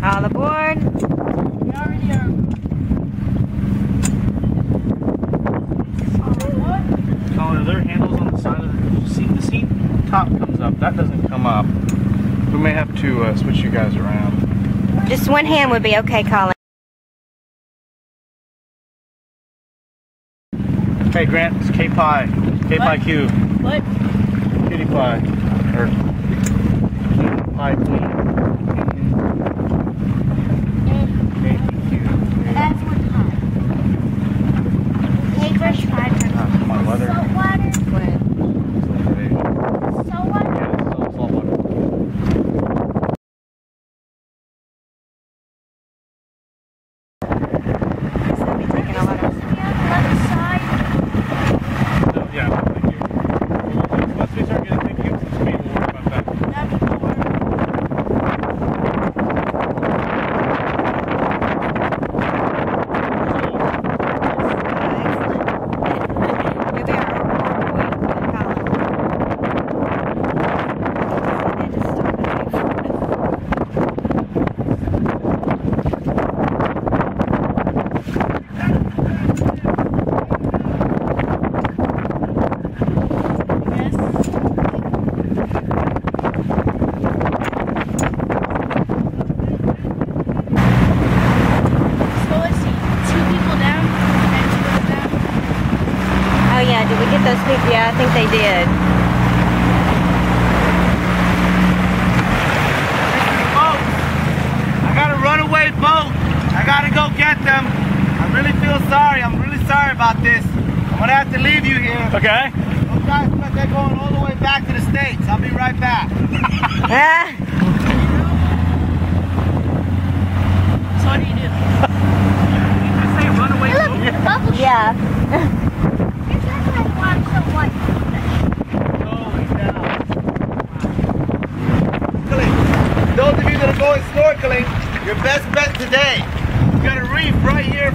All aboard. We already are. Oh, are there handles on the side of the seat? The seat top comes up. That doesn't come up. We may have to switch you guys around. Just one hand would be okay, Colin. Hey Grant, it's K-Pie. K-Pie Q. What? Kitty Pie. Or Pie Queen. That's what time. Hey, fresh five. Come on, weather. Salt water. Salt water. Yeah, it's salt water. Did we get those people? Yeah, I think they did. Boat! I got a runaway boat. I gotta go get them. I really feel sorry. I'm really sorry about this. I'm gonna have to leave you here. Okay. Those guys, they're going all the way back to the States. I'll be right back. So what do you do? Did you say runaway boat? Yeah. Those of you that are going snorkeling, your best bet today. You got a reef right here